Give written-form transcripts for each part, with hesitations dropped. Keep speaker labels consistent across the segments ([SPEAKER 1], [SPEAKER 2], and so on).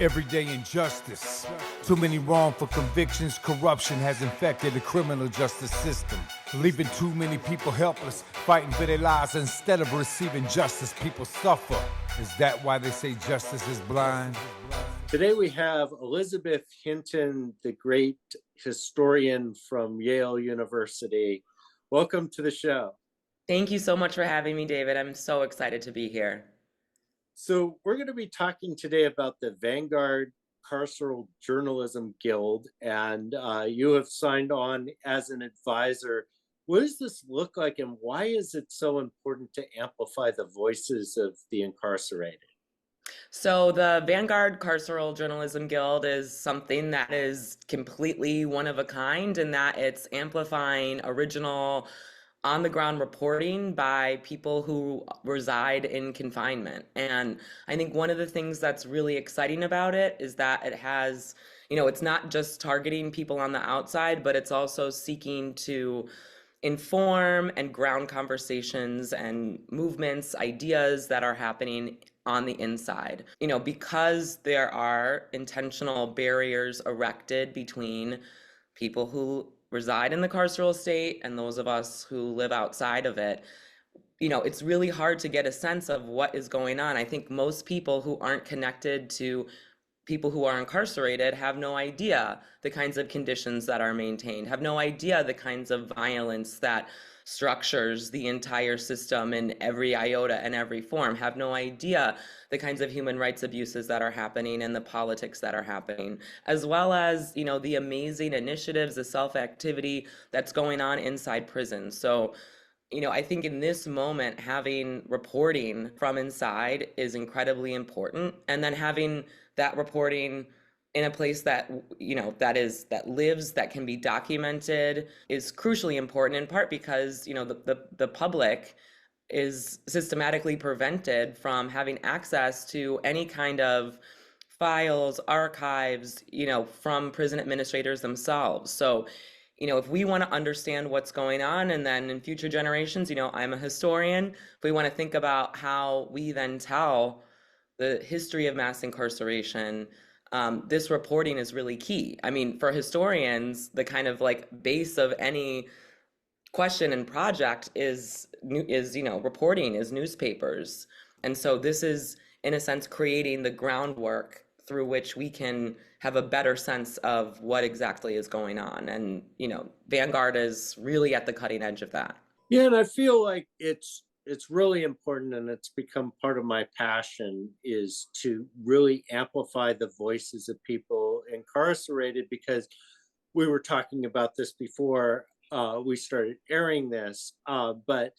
[SPEAKER 1] Everyday injustice. Too many wrongful convictions. Corruption has infected the criminal justice system, leaving too many people helpless, fighting for their lives. Instead of receiving justice, people suffer. Is that why they say justice is blind?
[SPEAKER 2] Today we have Elizabeth Hinton, the great historian from Yale University. Welcome to the show.
[SPEAKER 3] Thank you so much for having me, David. I'm so excited to be here.
[SPEAKER 2] So we're going to be talking today about the Vanguard Carceral Journalism Guild, and you have signed on as an advisor. What does this look like, and why is it so important to amplify the voices of the incarcerated?
[SPEAKER 3] So the Vanguard Carceral Journalism Guild is something that is completely one of a kind in that it's amplifying original on-the-ground reporting by people who reside in confinement. And I think one of the things that's really exciting about it is that it has, it's not just targeting people on the outside, but it's also seeking to inform and ground conversations and movements, ideas that are happening on the inside. Because there are intentional barriers erected between people who reside in the carceral state and those of us who live outside of it, it's really hard to get a sense of what is going on. I think most people who aren't connected to people who are incarcerated have no idea the kinds of conditions that are maintained, have no idea the kinds of violence that structures the entire system in every iota and every form, have no idea the kinds of human rights abuses that are happening and the politics that are happening, as well as, the amazing initiatives, the self-activity that's going on inside prisons. So, I think in this moment, having reporting from inside is incredibly important. And then having that reporting in a place that, that lives, that can be documented is crucially important, in part because, the public is systematically prevented from having access to any kind of files, archives, from prison administrators themselves. So, if we want to understand what's going on, and then in future generations, I'm a historian, if we want to think about how we then tell the history of mass incarceration, this reporting is really key. I mean, for historians, the kind of base of any question and project is reporting, is newspapers. And so this is, in a sense, creating the groundwork through which we can have a better sense of what exactly is going on. And, Vanguard is really at the cutting edge of that.
[SPEAKER 2] Yeah, and I feel like it's really important, and it's become part of my passion, is to really amplify the voices of people incarcerated, because we were talking about this before we started airing this. But,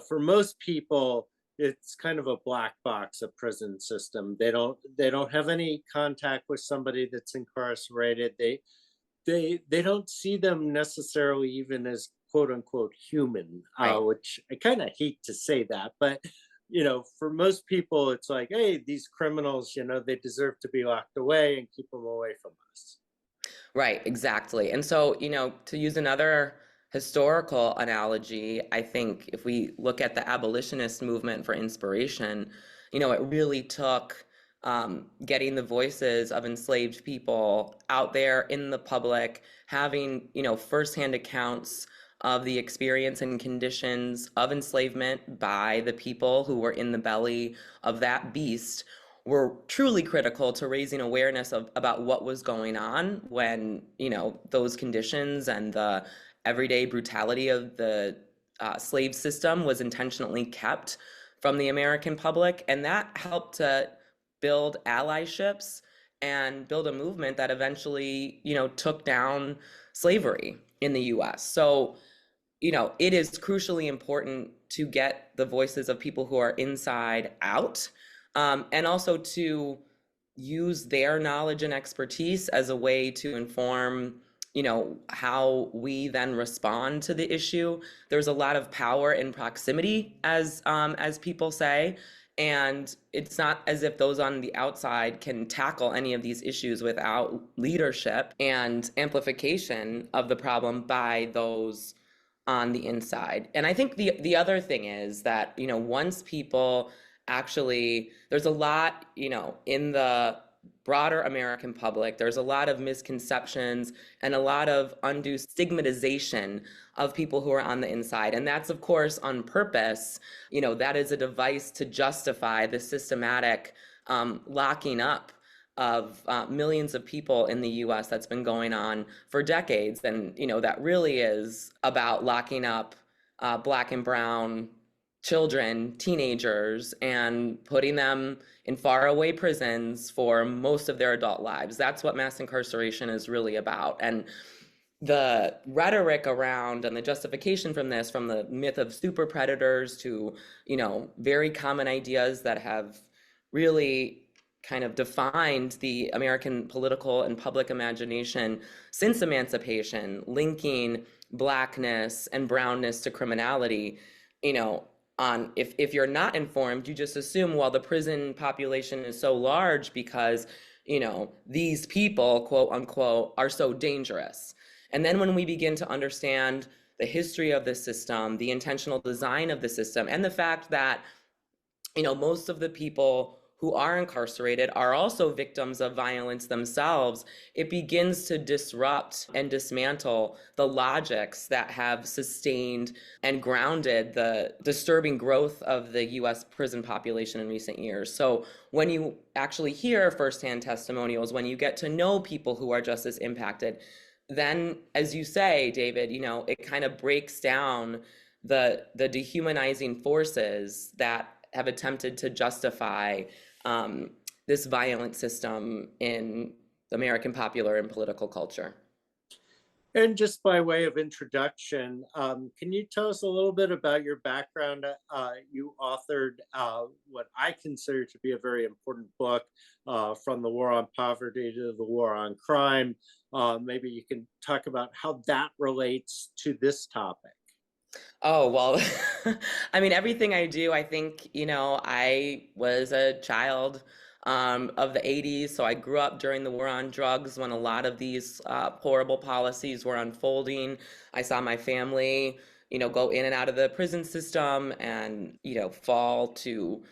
[SPEAKER 2] for most people, it's kind of a black box, a prison system. They don't have any contact with somebody that's incarcerated. They don't see them necessarily even as quote unquote human,
[SPEAKER 3] Right.
[SPEAKER 2] which I kind of hate to say that, but for most people, it's like, hey, these criminals, they deserve to be locked away, and keep them away from us.
[SPEAKER 3] Right, exactly. And so, to use another historical analogy, I think if we look at the abolitionist movement for inspiration, it really took getting the voices of enslaved people out there in the public, having, firsthand accounts of the experience and conditions of enslavement by the people who were in the belly of that beast, were truly critical to raising awareness about what was going on when, those conditions and the everyday brutality of the slave system was intentionally kept from the American public. And that helped to build allyships and build a movement that eventually, took down slavery in the US. So, it is crucially important to get the voices of people who are inside out, and also to use their knowledge and expertise as a way to inform, how we then respond to the issue. There's a lot of power in proximity, as people say, and it's not as if those on the outside can tackle any of these issues without leadership and amplification of the problem by those on the inside. And I think the other thing is that, once people actually, there's a lot, in the broader American public, there's a lot of misconceptions and a lot of undue stigmatization of people who are on the inside. And that's, of course, on purpose. That is a device to justify the systematic locking up of millions of people in the US that's been going on for decades. And, that really is about locking up Black and brown children, teenagers, and putting them in faraway prisons for most of their adult lives. That's what mass incarceration is really about. And the rhetoric around and the justification from this, from the myth of super predators to, very common ideas that have really kind of defined the American political and public imagination since emancipation, linking Blackness and brownness to criminality, if you're not informed, you just assume, well, the prison population is so large because, these people, quote unquote, are so dangerous. And then when we begin to understand the history of the system, the intentional design of the system, and the fact that, most of the people who are incarcerated are also victims of violence themselves, it begins to disrupt and dismantle the logics that have sustained and grounded the disturbing growth of the US prison population in recent years. So when you actually hear firsthand testimonials, when you get to know people who are just as impacted, then, as you say, David, it kind of breaks down the dehumanizing forces that have attempted to justify this violent system in American popular and political culture.
[SPEAKER 2] And just by way of introduction, can you tell us a little bit about your background? You authored what I consider to be a very important book, From the War on Poverty to the War on Crime. Maybe you can talk about how that relates to this topic.
[SPEAKER 3] Oh, well, I mean, everything I do, I think, I was a child of the 80s. So I grew up during the war on drugs when a lot of these horrible policies were unfolding. I saw my family, go in and out of the prison system and, fall to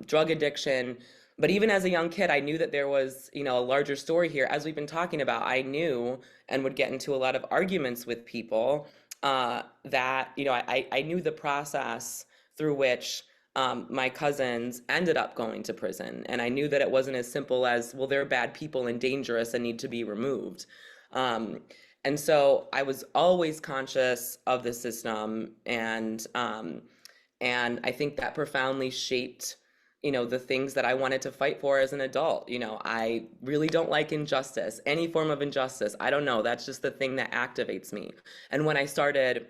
[SPEAKER 3] drug addiction. But even as a young kid, I knew that there was, a larger story here. As we've been talking about, I knew and would get into a lot of arguments with people that, I knew the process through which my cousins ended up going to prison. And I knew that it wasn't as simple as, well, they're bad people and dangerous and need to be removed. And so I was always conscious of the system. And I think that profoundly shaped the things that I wanted to fight for as an adult. I really don't like injustice, any form of injustice. I don't know. That's just the thing that activates me. And when I started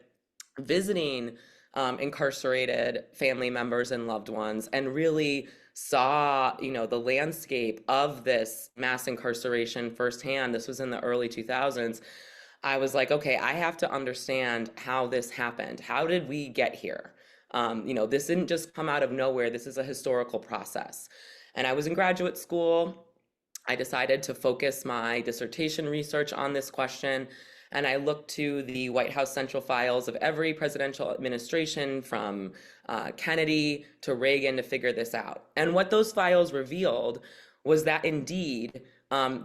[SPEAKER 3] visiting incarcerated family members and loved ones and really saw, the landscape of this mass incarceration firsthand, this was in the early 2000s, I was like, okay, I have to understand how this happened. How did we get here? This didn't just come out of nowhere. This is a historical process. And I was in graduate school. I decided to focus my dissertation research on this question. And I looked to the White House central files of every presidential administration from Kennedy to Reagan to figure this out. And what those files revealed was that indeed,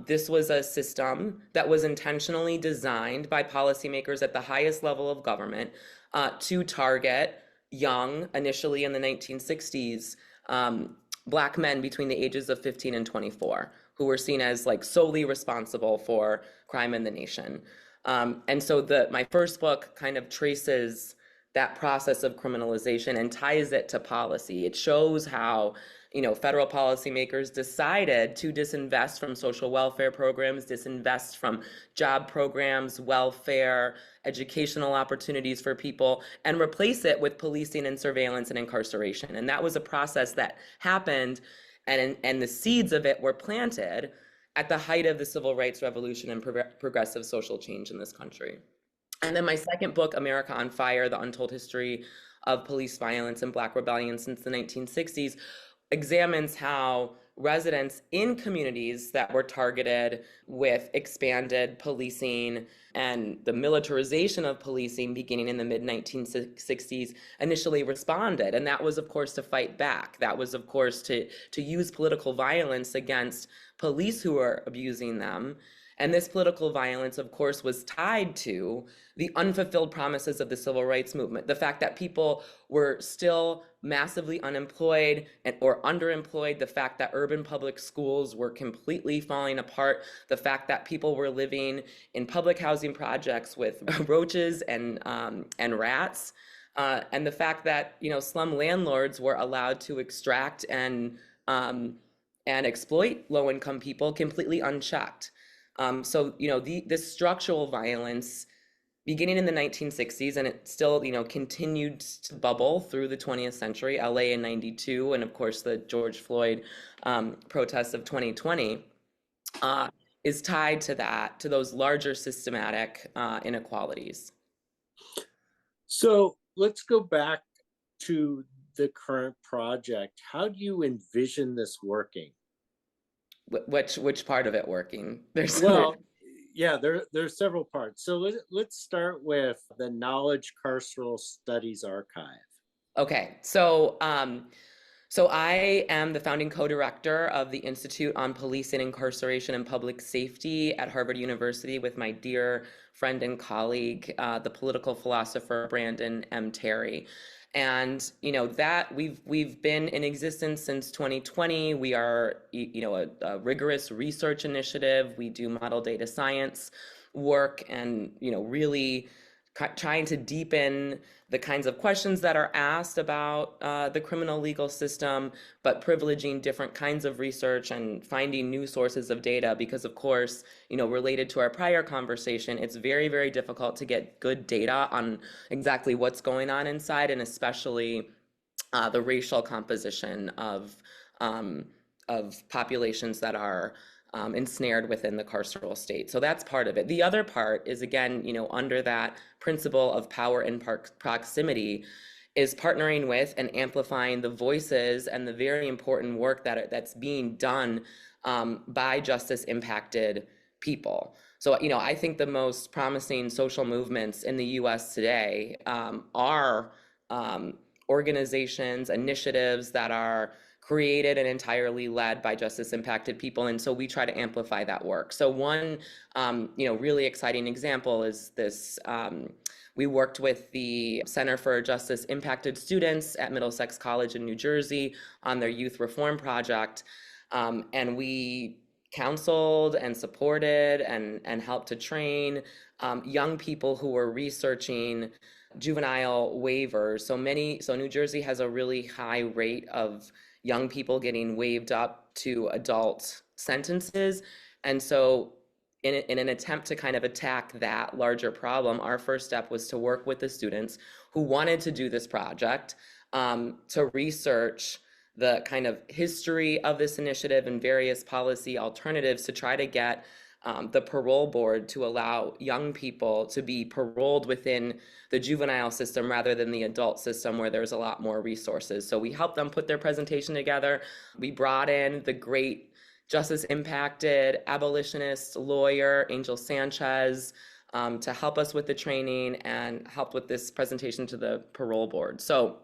[SPEAKER 3] this was a system that was intentionally designed by policymakers at the highest level of government to target young, initially in the 1960s, Black men between the ages of 15 and 24, who were seen as solely responsible for crime in the nation. And so my first book kind of traces that process of criminalization and ties it to policy. It shows how federal policymakers decided to disinvest from social welfare programs, disinvest from job programs, welfare, educational opportunities for people, and replace it with policing and surveillance and incarceration. And that was a process that happened, and the seeds of it were planted at the height of the civil rights revolution and progressive social change in this country. And then my second book, America on Fire, The Untold History of Police Violence and Black Rebellion since the 1960s, examines how residents in communities that were targeted with expanded policing and the militarization of policing beginning in the mid 1960s initially responded. And that was, of course, to fight back. That was, of course, to use political violence against police who were abusing them. And this political violence, of course, was tied to the unfulfilled promises of the civil rights movement. The fact that people were still massively unemployed or underemployed, the fact that urban public schools were completely falling apart, the fact that people were living in public housing projects with roaches and rats, and the fact that slum landlords were allowed to extract and exploit low-income people completely unchecked. So this structural violence beginning in the 1960s, and it still continued to bubble through the 20th century, LA in 92, and of course the George Floyd protests of 2020, is tied to those larger systematic inequalities.
[SPEAKER 2] So let's go back to the current project. How do you envision this working?
[SPEAKER 3] Which part of it working?
[SPEAKER 2] There's several parts. So let's start with the Knowledge Carceral Studies Archive.
[SPEAKER 3] Okay, so I am the founding co-director of the Institute on Policing, Incarceration, and Public Safety at Harvard University with my dear friend and colleague, the political philosopher Brandon M. Terry. And that we've been in existence since 2020. We are a rigorous research initiative. We do model data science work and really trying to deepen the kinds of questions that are asked about the criminal legal system, but privileging different kinds of research and finding new sources of data because, of course, related to our prior conversation, it's very, very difficult to get good data on exactly what's going on inside, and especially the racial composition of populations that are ensnared within the carceral state. So that's part of it. The other part is, again, under that principle of power and proximity, is partnering with and amplifying the voices and the very important work that's being done by justice impacted people. So, I think the most promising social movements in the US today are organizations, initiatives that are created and entirely led by justice impacted people. And so we try to amplify that work. So one, really exciting example is this, we worked with the Center for Justice Impacted Students at Middlesex College in New Jersey on their youth reform project. And we counseled and supported and helped to train young people who were researching juvenile waivers. So New Jersey has a really high rate of young people getting waived up to adult sentences. And so in an attempt to kind of attack that larger problem, our first step was to work with the students who wanted to do this project to research the kind of history of this initiative and various policy alternatives to try to get the parole board to allow young people to be paroled within the juvenile system rather than the adult system where there's a lot more resources. So we helped them put their presentation together. We brought in the great justice impacted abolitionist lawyer, Angel Sanchez, to help us with the training and help with this presentation to the parole board. So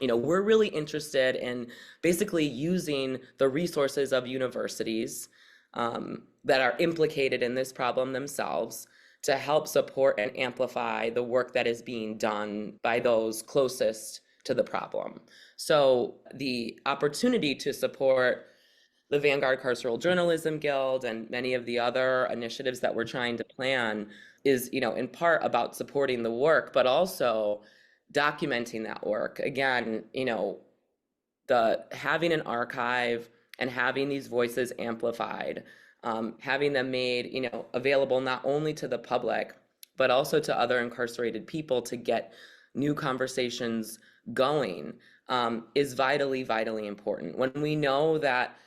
[SPEAKER 3] we're really interested in basically using the resources of universities that are implicated in this problem themselves to help support and amplify the work that is being done by those closest to the problem. So the opportunity to support the Vanguard Carceral Journalism Guild and many of the other initiatives that we're trying to plan is, in part about supporting the work, but also documenting that work. Again, having an archive and having these voices amplified, having them made, available not only to the public, but also to other incarcerated people to get new conversations going, is vitally, vitally important. When we know that,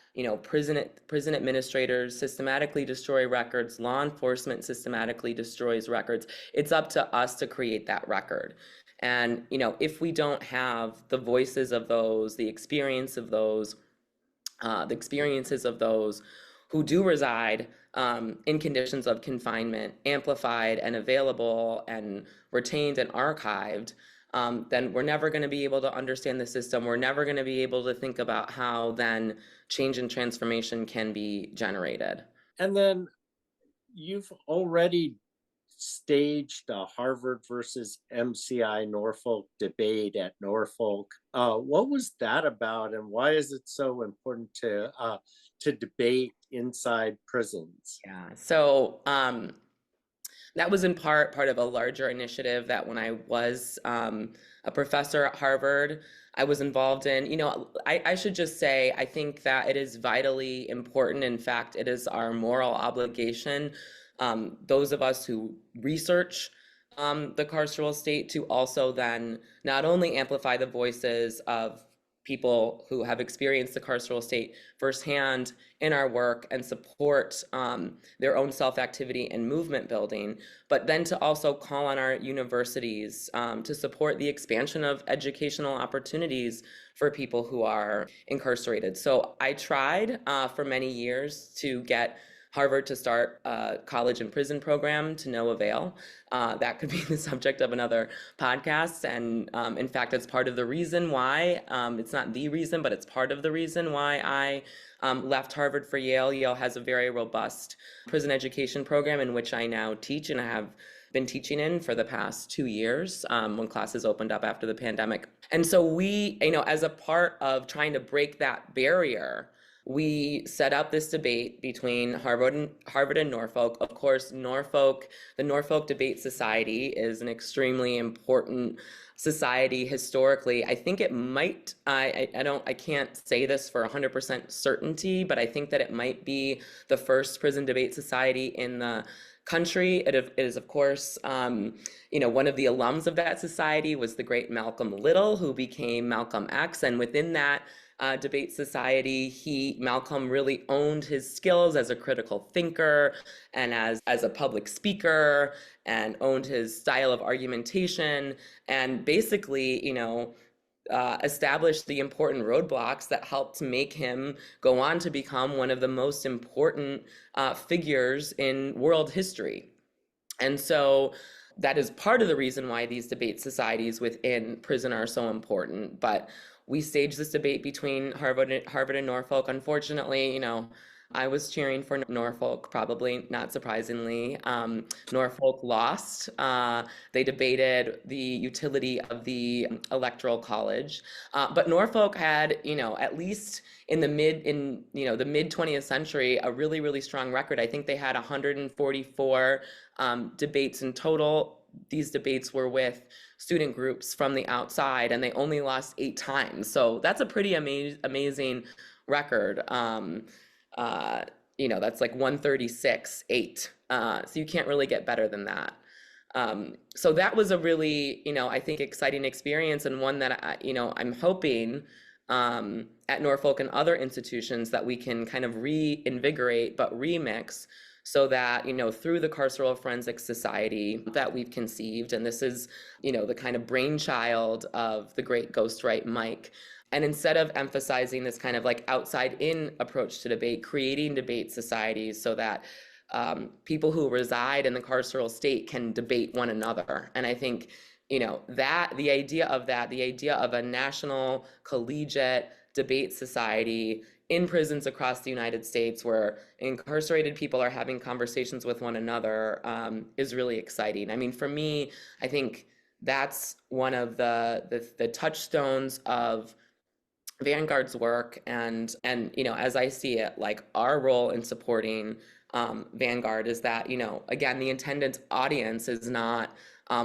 [SPEAKER 3] prison administrators systematically destroy records, law enforcement systematically destroys records, it's up to us to create that record. And, if we don't have the voices of those, the experience of those, the experiences of those who do reside in conditions of confinement, amplified and available and retained and archived, then we're never going to be able to understand the system. We're never going to be able to think about how then change and transformation can be generated.
[SPEAKER 2] And then you've already staged a Harvard versus MCI Norfolk debate at Norfolk. What was that about, and why is it so important to debate inside prisons?
[SPEAKER 3] Yeah. So that was in part of a larger initiative that when I was a professor at Harvard, I was involved in. I should just say, I think that it is vitally important. In fact, it is our moral obligation, those of us who research the carceral state, to also then not only amplify the voices of people who have experienced the carceral state firsthand in our work and support their own self-activity and movement building, but then to also call on our universities to support the expansion of educational opportunities for people who are incarcerated. So I tried for many years to get Harvard to start a college and prison program, to no avail. That could be the subject of another podcast. And in fact, it's part of the reason why, it's not the reason, but it's part of the reason why I left Harvard for Yale. Yale has a very robust prison education program in which I now teach, and I have been teaching in for the past 2 years when classes opened up after the pandemic. And so we, as a part of trying to break that barrier, we set up this debate between Harvard and Norfolk. Of course, the Norfolk Debate Society is an extremely important society historically. I think it might, I can't say this for 100% certainty, but I think that it might be the first prison debate society in the country. It is, of course, one of the alums of that society was the great Malcolm Little, who became Malcolm X, and within that debate society, Malcolm really owned his skills as a critical thinker and as a public speaker, and owned his style of argumentation, and basically, established the important roadblocks that helped make him go on to become one of the most important figures in world history. And so that is part of the reason why these debate societies within prison are so important. But we staged this debate between Harvard and Norfolk. Unfortunately, I was cheering for Norfolk, probably not surprisingly. Norfolk lost. They debated the utility of the electoral college, but Norfolk had, at least in the mid 20th century, a really, really strong record. I think they had 144 debates in total. These debates were with student groups from the outside, and they only lost 8 times. So that's a pretty amazing record. That's like 136-8. So you can't really get better than that. So that was a really, I think, exciting experience, and one that I'm hoping at Norfolk and other institutions that we can kind of reinvigorate but remix, so that, through the Carceral Forensic Society that we've conceived, and this is, the kind of brainchild of the great ghostwriter Mike. And instead of emphasizing this kind of like outside-in approach to debate, creating debate societies so that people who reside in the carceral state can debate one another. And I think, the idea of a national collegiate debate society in prisons across the United States, where incarcerated people are having conversations with one another, is really exciting. I mean, for me, I think that's one of the touchstones of Vanguard's work, and as I see it, like, our role in supporting Vanguard is that, again, the intended audience is not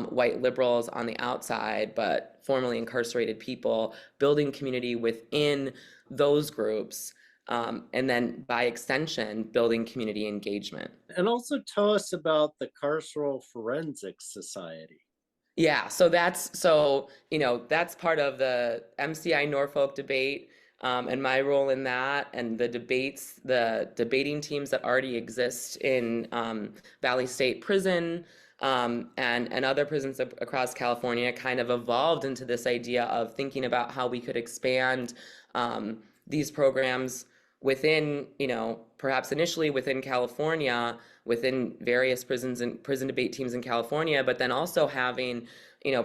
[SPEAKER 3] white liberals on the outside, but formerly incarcerated people, building community within those groups, and then by extension, building community engagement.
[SPEAKER 2] And also tell us about the Carceral Forensic Society.
[SPEAKER 3] Yeah, so that's part of the MCI Norfolk debate, and my role in that, and the debating teams that already exist in Valley State Prison, and other prisons across California, kind of evolved into this idea of thinking about how we could expand these programs within, perhaps initially within California, within various prisons and prison debate teams in California, but then also having,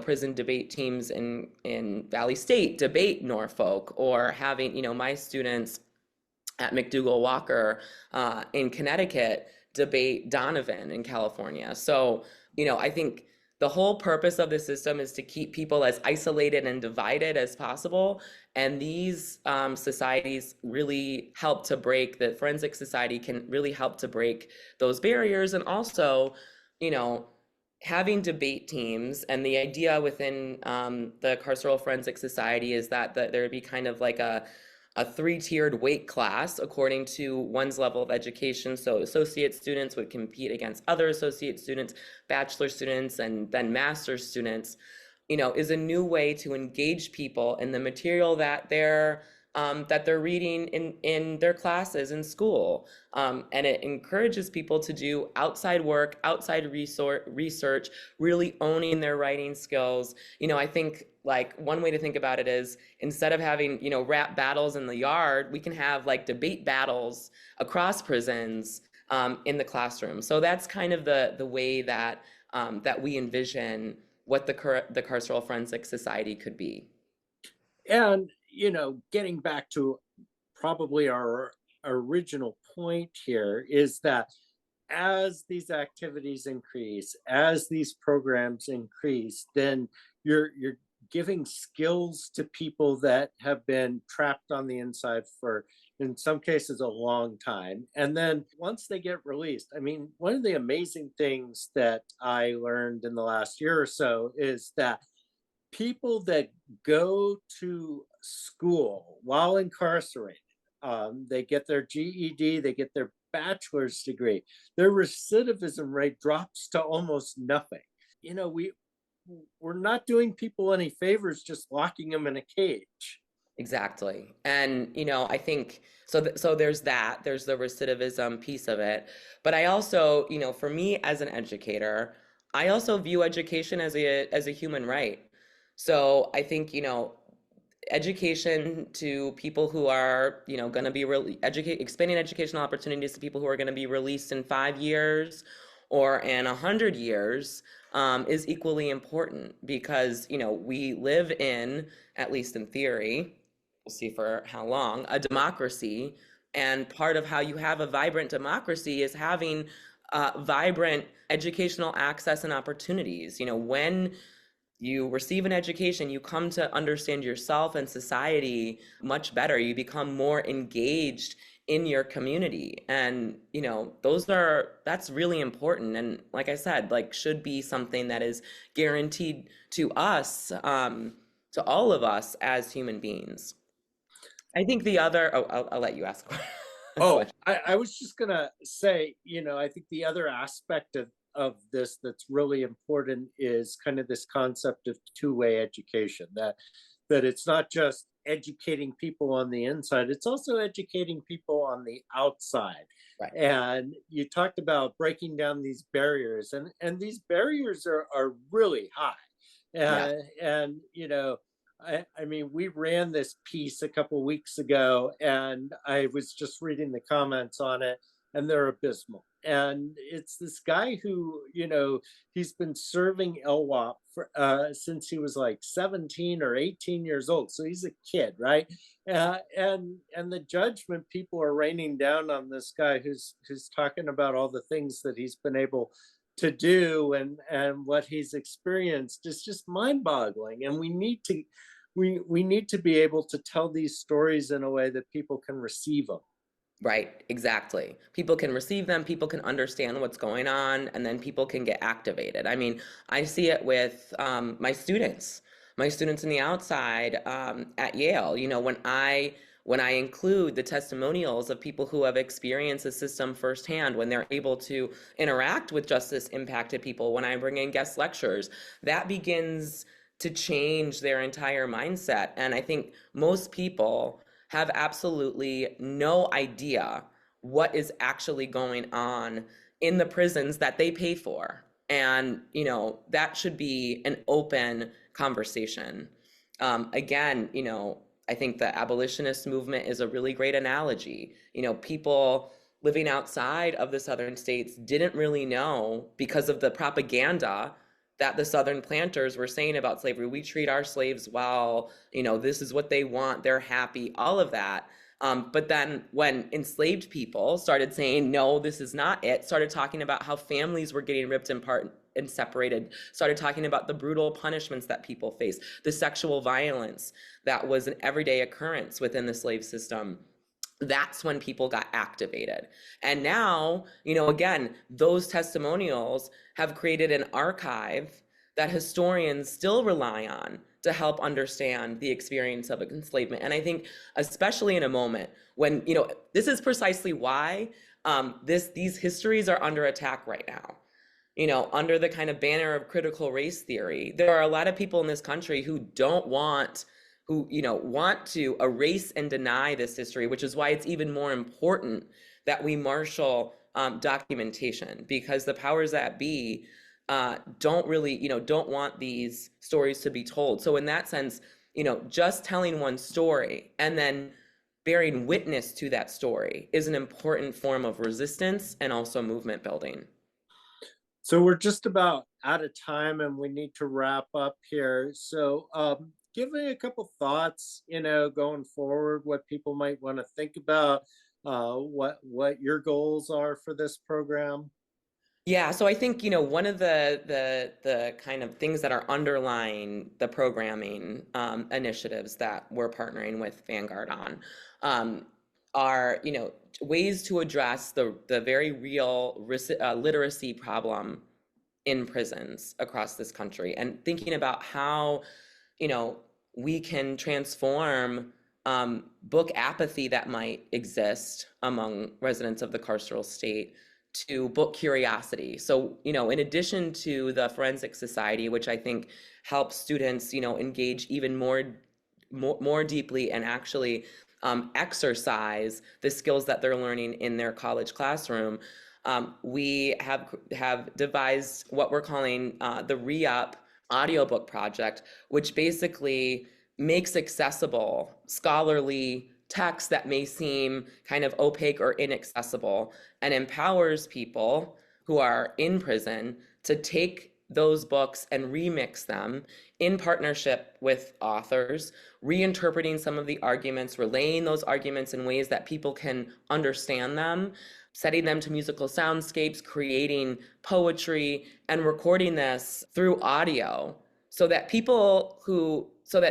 [SPEAKER 3] prison debate teams in Valley State debate Norfolk, or having, my students at McDougall Walker in Connecticut debate Donovan in California. So, I think the whole purpose of the system is to keep people as isolated and divided as possible. And these societies really help to break, the forensic society can really help to break those barriers. And also, having debate teams, and the idea within the Carceral Forensic Society is that there would be kind of like a three-tiered weight class according to one's level of education. So associate students would compete against other associate students, bachelor students, and then master's students, is a new way to engage people in the material that they're reading in their classes in school. And it encourages people to do outside work, outside research, really owning their writing skills. I think like one way to think about it is, instead of having, rap battles in the yard, we can have like debate battles across prisons in the classroom. So that's kind of the way that that we envision what the Carceral Forensic Society could be.
[SPEAKER 2] And, getting back to probably our original point here, is that as these activities increase, as these programs increase, then you're giving skills to people that have been trapped on the inside for, in some cases, a long time. And then once they get released, I mean, one of the amazing things that I learned in the last year or so is that people that go to school while incarcerated, they get their GED, they get their bachelor's degree, their recidivism rate drops to almost nothing. We're not doing people any favors just locking them in a cage.
[SPEAKER 3] Exactly. And, I think so there's that, there's the recidivism piece of it. But I also, for me as an educator, I also view education as a human right. So I think, education to people who are, going to be really expanding educational opportunities to people who are going to be released in 5 years or in 100 years is equally important, because, we live in, at least in theory, we'll see for how long, a democracy. And part of how you have a vibrant democracy is having vibrant educational access and opportunities. When you receive an education, you come to understand yourself and society much better. You become more engaged in your community. And, that's really important. And like I said, like, should be something that is guaranteed to us, to all of us as human beings. I think the other, I'll let you ask.
[SPEAKER 2] Oh, I was just gonna say, I think the other aspect of this that's really important is kind of this concept of two-way education, that it's not just educating people on the inside, it's also educating people on the outside.
[SPEAKER 3] Right.
[SPEAKER 2] And you talked about breaking down these barriers, and these barriers are really high.
[SPEAKER 3] Yeah.
[SPEAKER 2] And I mean, we ran this piece a couple weeks ago, and I was just reading the comments on it, and they're abysmal. And it's this guy who, he's been serving LWOP for, since he was like 17 or 18 years old. So he's a kid, right? And the judgment people are raining down on this guy who's talking about all the things that he's been able to do and what he's experienced is just mind-boggling. And we need to be able to tell these stories in a way that people can receive them.
[SPEAKER 3] Right, exactly. People can receive them, people can understand what's going on, and then people can get activated. I mean, I see it with my students in the outside at Yale. When I include the testimonials of people who have experienced the system firsthand, when they're able to interact with justice impacted people, when I bring in guest lectures, that begins to change their entire mindset. And I think most people have absolutely no idea what is actually going on in the prisons that they pay for. And, that should be an open conversation. Again, I think the abolitionist movement is a really great analogy. People living outside of the southern states didn't really know, because of the propaganda that the southern planters were saying about slavery. We treat our slaves well, this is what they want, they're happy, all of that. But then when enslaved people started saying, no, this is not it, started talking about how families were getting ripped apart and separated, started talking about the brutal punishments that people face, the sexual violence that was an everyday occurrence within the slave system, that's when people got activated. And now, again, those testimonials have created an archive that historians still rely on to help understand the experience of enslavement. And I think, especially in a moment when, this is precisely why these histories are under attack right now. Under the kind of banner of critical race theory, there are a lot of people in this country who want to erase and deny this history, which is why it's even more important that we marshal documentation, because the powers that be don't really, don't want these stories to be told. So in that sense, just telling one story and then bearing witness to that story is an important form of resistance and also movement building.
[SPEAKER 2] So we're just about out of time and we need to wrap up here. So give me a couple thoughts, going forward, what people might want to think about, what your goals are for this program.
[SPEAKER 3] Yeah, so I think, one of the kind of things that are underlying the programming initiatives that we're partnering with Vanguard on are, ways to address the very real literacy problem in prisons across this country, and thinking about how, we can transform book apathy that might exist among residents of the carceral state to book curiosity. So, in addition to the Forensic Society, which I think helps students, engage even more deeply and actually exercise the skills that they're learning in their college classroom, we have devised what we're calling the Re-Up audiobook project, which basically makes accessible scholarly texts that may seem kind of opaque or inaccessible, and empowers people who are in prison to take those books and remix them in partnership with authors, reinterpreting some of the arguments, relaying those arguments in ways that people can understand them, setting them to musical soundscapes, creating poetry, and recording this through audio, so that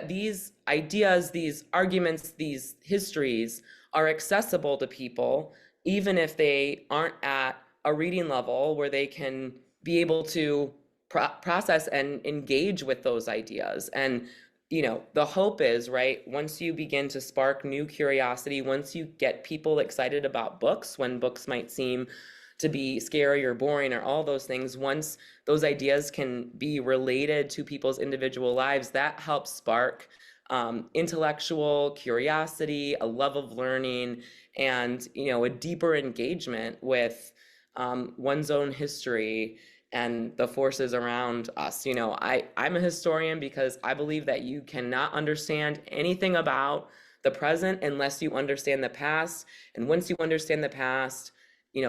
[SPEAKER 3] these ideas, these arguments, these histories are accessible to people, even if they aren't at a reading level where they can be able to process and engage with those ideas. And the hope is, right, once you begin to spark new curiosity, once you get people excited about books, when books might seem to be scary or boring or all those things, once those ideas can be related to people's individual lives, that helps spark intellectual curiosity, a love of learning, and a deeper engagement with one's own history and the forces around us. I'm a historian because I believe that you cannot understand anything about the present unless you understand the past. And once you understand the past,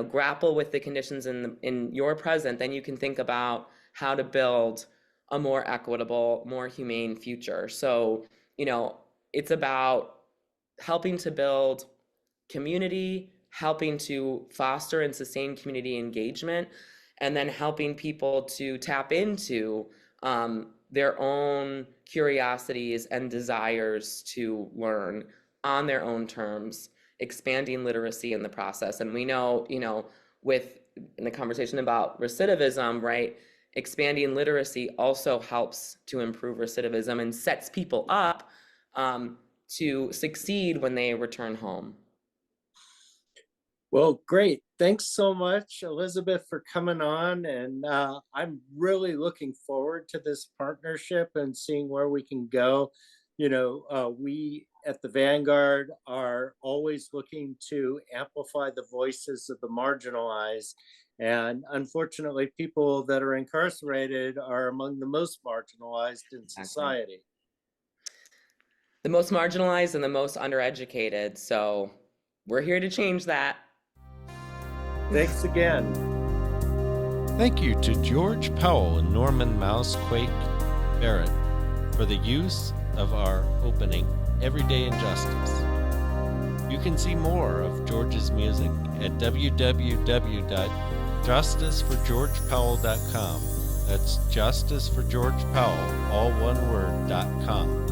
[SPEAKER 3] grapple with the conditions in your present, then you can think about how to build a more equitable, more humane future. So, it's about helping to build community, helping to foster and sustain community engagement, and then helping people to tap into their own curiosities and desires to learn on their own terms, expanding literacy in the process. And we know, in the conversation about recidivism, right, expanding literacy also helps to improve recidivism and sets people up to succeed when they return home.
[SPEAKER 2] Well, great. Thanks so much, Elizabeth, for coming on. And I'm really looking forward to this partnership and seeing where we can go. We at the Vanguard are always looking to amplify the voices of the marginalized. And unfortunately, people that are incarcerated are among the most marginalized in society.
[SPEAKER 3] the most marginalized and the most undereducated. So we're here to change that.
[SPEAKER 2] Thanks again.
[SPEAKER 4] Thank you to George Powell and Norman Mousequake Barrett for the use of our opening, Everyday Injustice. You can see more of George's music at www.justiceforgeorgepowell.com. That's Justice for George Powell, all one word, .com.